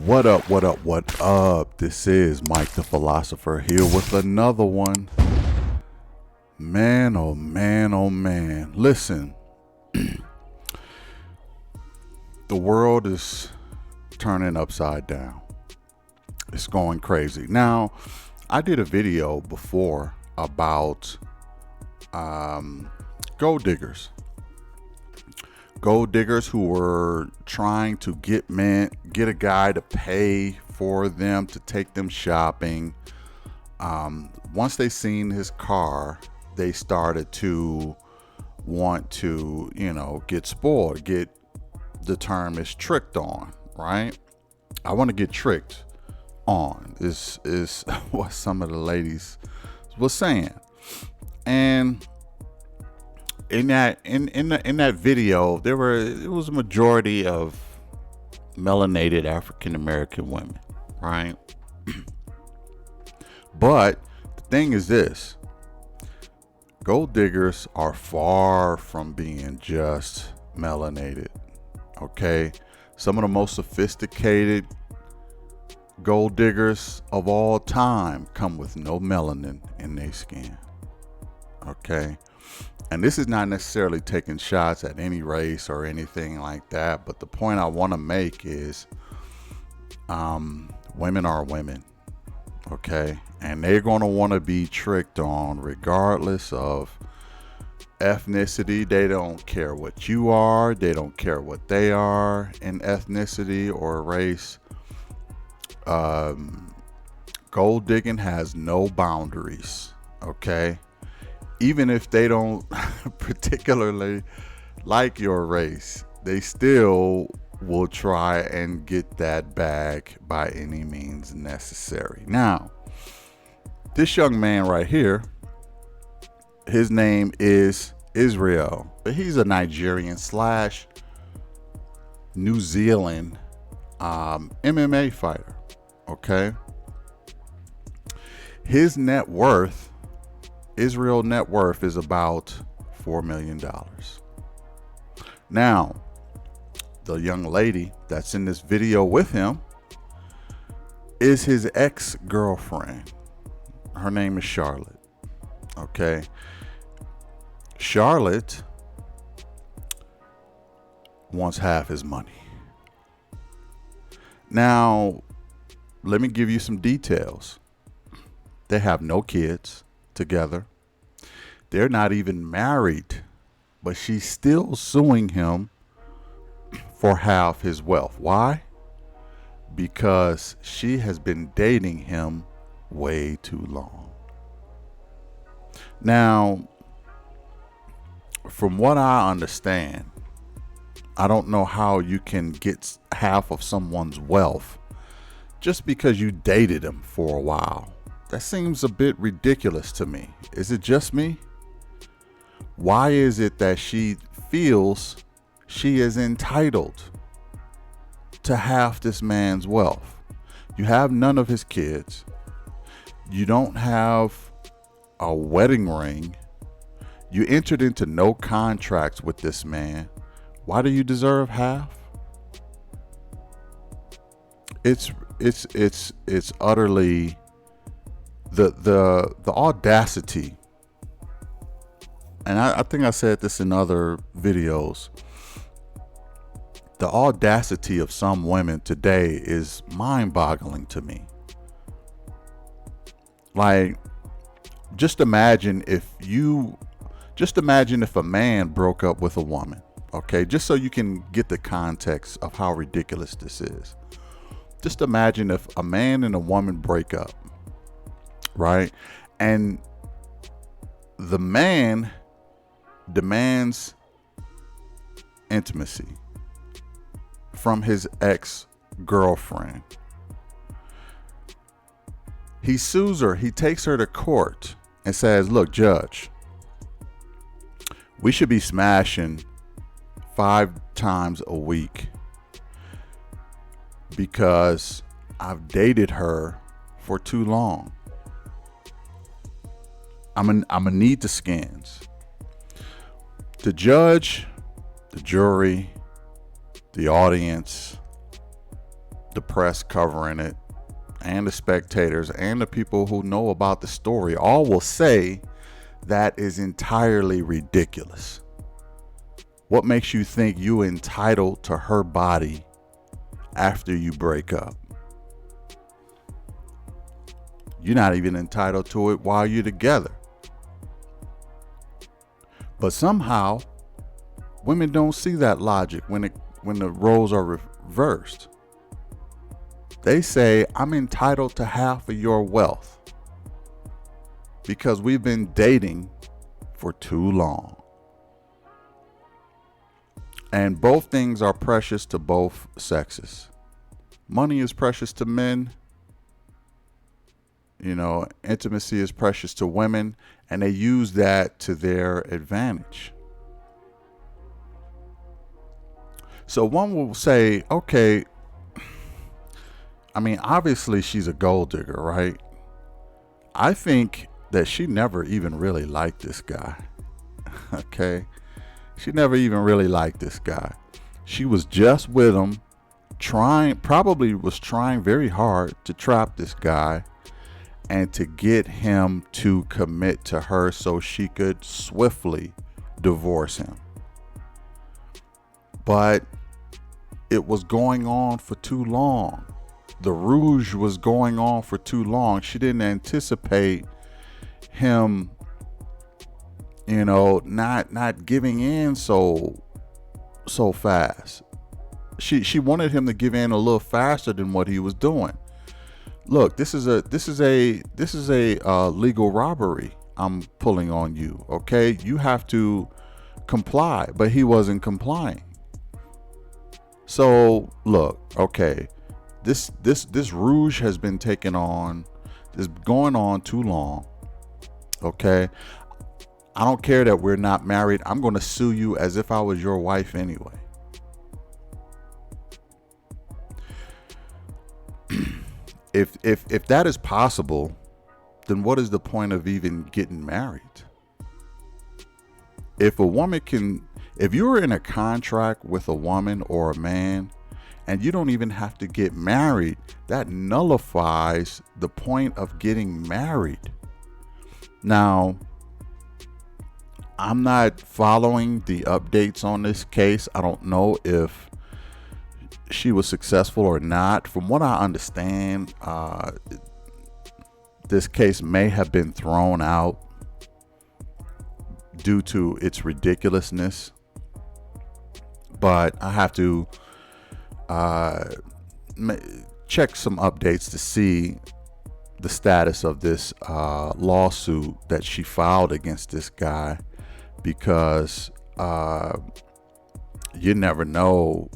What up, what up, what up? This is Mike the Philosopher here with another one. Man, oh man, oh man. Listen, the world is turning upside down. It's going crazy. Now, I did a video before about gold diggers. Gold diggers who were trying to get a guy to pay for them to take them shopping. Once they seen his car, they started to want to, get spoiled. The term is tricked on, right? I want to get tricked on is what some of the ladies was saying. And in that video, it was a majority of melanated African American women, right? But the thing is this: gold diggers are far from being just melanated. Okay, some of the most sophisticated gold diggers of all time come with no melanin in their skin. Okay. And this is not necessarily taking shots at any race or anything like that, but the point I want to make is women are women, okay? And they're going to want to be tricked on regardless of ethnicity. They don't care what you are. They don't care what they are in ethnicity or race. Gold digging has no boundaries, okay? Even if they don't particularly like your race, they still will try and get that bag by any means necessary. Now, this young man right here, his name is Israel. He's a Nigerian / New Zealand MMA fighter, okay? His net worth, Israel net worth, is about $4 million. Now, the young lady that's in this video with him is his ex-girlfriend. Her name is Charlotte. Okay. Charlotte wants half his money. Now, let me give you some details. They have no kids together. They're not even married, but she's still suing him for half his wealth. Why? Because she has been dating him way too long. Now, from what I understand, I don't know how you can get half of someone's wealth just because you dated him for a while. That seems a bit ridiculous to me. Is it just me? Why is it that she feels she is entitled to half this man's wealth? You have none of his kids. You don't have a wedding ring. You entered into no contracts with this man. Why do you deserve half? It's utterly the audacity, and I think I said this in other videos, the audacity of some women today is mind-boggling to me. Like, just imagine if a man broke up with a woman, okay? Just so you can get the context of how ridiculous this is. Just imagine if a man and a woman break up, right? And the man demands intimacy from his ex-girlfriend. He sues her. He takes her to court and says, look, judge, we should be smashing 5 times a week because I've dated her for too long. I'm gonna need the scans. The judge, the jury, the audience, the press covering it, and the spectators, and the people who know about the story all will say that is entirely ridiculous. What makes you think you're entitled to her body after you break up? You're not even entitled to it while you're together. But somehow, women don't see that logic when the roles are reversed. They say, I'm entitled to half of your wealth because we've been dating for too long. And both things are precious to both sexes. Money is precious to men. Intimacy is precious to women, and they use that to their advantage. So one will say, okay, obviously she's a gold digger, right? I think that she never even really liked this guy. Okay? She never even really liked this guy. She was just with him, probably was trying very hard to trap this guy and to get him to commit to her so she could swiftly divorce him. But it was going on for too long. The rouge was going on for too long. She didn't anticipate him, not giving in so fast. She wanted him to give in a little faster than what he was doing. Look, this is a legal robbery I'm pulling on you. Okay, you have to comply, but he wasn't complying. So look, okay, this rouge has been taken on. It's going on too long. Okay, I don't care that we're not married. I'm going to sue you as if I was your wife anyway. If that is possible, then what is the point of even getting married? If you're in a contract with a woman or a man and you don't even have to get married, that nullifies the point of getting married. Now, I'm not following the updates on this case. I don't know if she was successful or not. From what I understand, this case may have been thrown out due to its ridiculousness. But I have to check some updates to see the status of this lawsuit that she filed against this guy, because you never know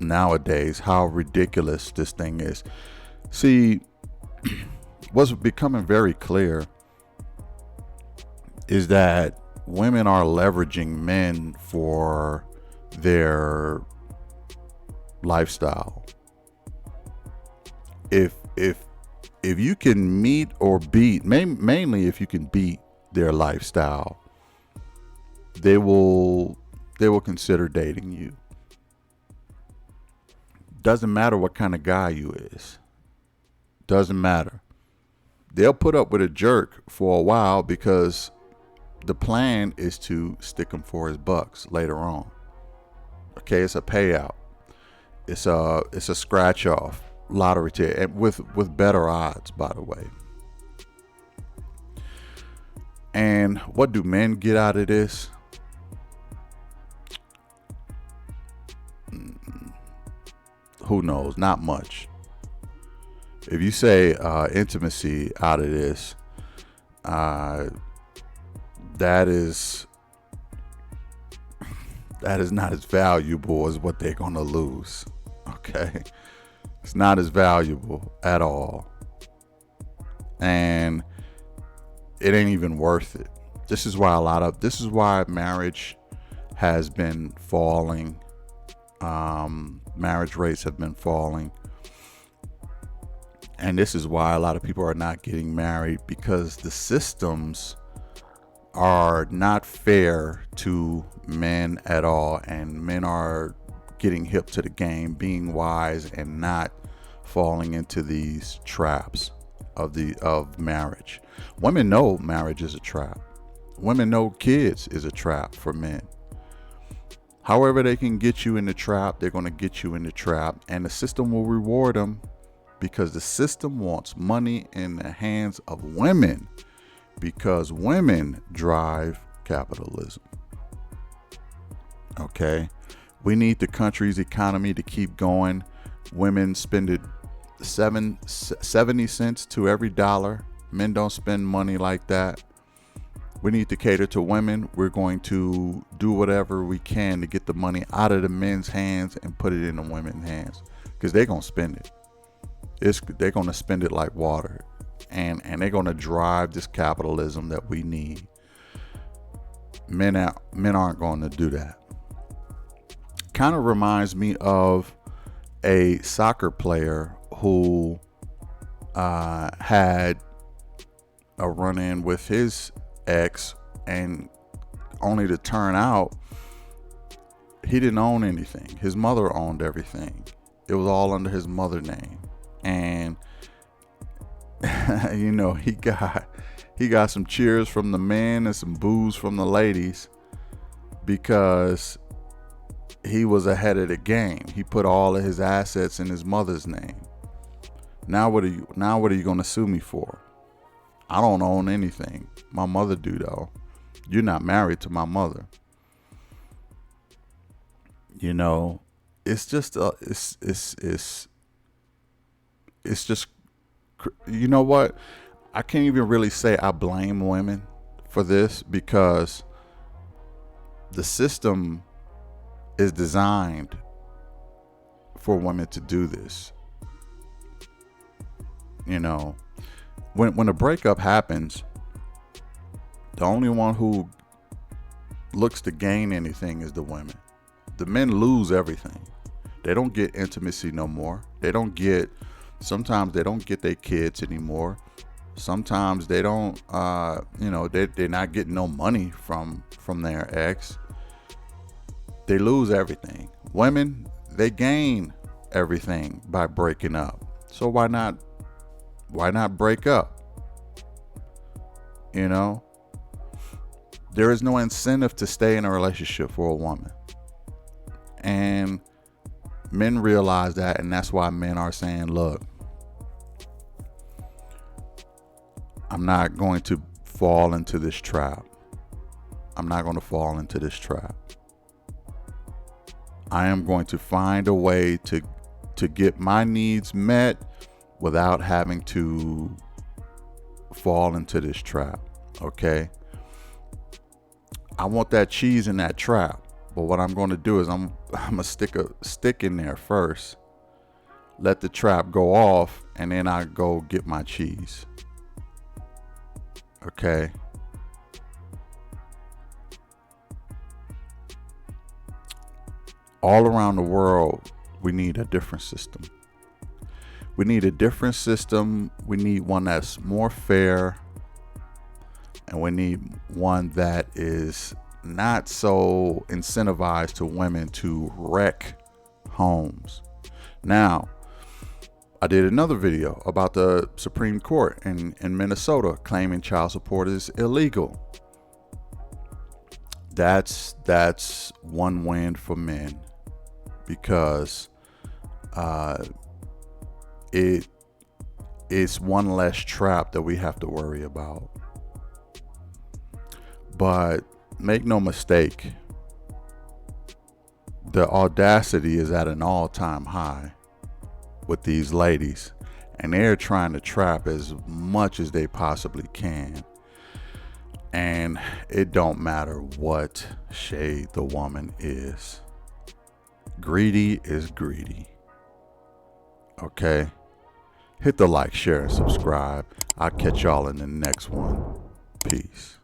nowadays how ridiculous this thing is. See, what's becoming very clear is that women are leveraging men for their lifestyle. If you can meet or beat, mainly if you can beat their lifestyle, they will consider dating you. Doesn't matter what kind of guy you is. Doesn't matter. They'll put up with a jerk for a while because the plan is to stick him for his bucks later on. Okay, it's a payout. It's a scratch off lottery ticket, and with better odds, by the way. And what do men get out of this? Who knows? Not much. If you say intimacy out of this, that is not as valuable as what they're going to lose. Okay, it's not as valuable at all, and it ain't even worth it. This is why marriage has been falling. Marriage rates have been falling, and this is why a lot of people are not getting married, because the systems are not fair to men at all, and men are getting hip to the game, being wise and not falling into these traps of marriage. Women know marriage is a trap. Women know kids is a trap for men. However they can get you in the trap, they're going to get you in the trap, and the system will reward them because the system wants money in the hands of women because women drive capitalism. Okay? We need the country's economy to keep going. Women spend it 70 cents to every dollar. Men don't spend money like that. We need to cater to women. We're going to do whatever we can to get the money out of the men's hands and put it in the women's hands because they're going to spend it. They're going to spend it like water, and they're going to drive this capitalism that we need. Men aren't going to do that. Kind of reminds me of a soccer player who had a run-in with his ex, and only to turn out he didn't own anything. His mother owned everything. It was all under his mother's name, and you know, he got some cheers from the men and some boos from the ladies because he was ahead of the game. He put all of his assets in his mother's name. Now what are you going to sue me for? I don't own anything. My mother do though. You're not married to my mother. You know, it's just it's just, you know what? I can't even really say I blame women for this because the system is designed for women to do this. You know, when a breakup happens, the only one who looks to gain anything is the women. The men lose everything. They don't get intimacy no more. Sometimes they don't get their kids anymore. Sometimes they don't, they're not getting no money from their ex. They lose everything. Women, they gain everything by breaking up. So why not break up? You know, there is no incentive to stay in a relationship for a woman. And men realize that, and that's why men are saying, look, I'm not going to fall into this trap. I'm not going to fall into this trap. I am going to find a way to get my needs met without having to fall into this trap. Okay? I want that cheese in that trap. But what I'm going to do is I'm going to stick a stick in there first, let the trap go off, and then I go get my cheese. Okay? All around the world, we need a different system. We need a different system. We need one that's more fair. And we need one that is not so incentivized to women to wreck homes. Now, I did another video about the Supreme Court in Minnesota claiming child support is illegal. That's one win for men because it's one less trap that we have to worry about. But make no mistake, the audacity is at an all-time high with these ladies, and they're trying to trap as much as they possibly can. And it don't matter what shade the woman is. Greedy is greedy. Okay? Hit the like, share, and subscribe. I'll catch y'all in the next one. Peace.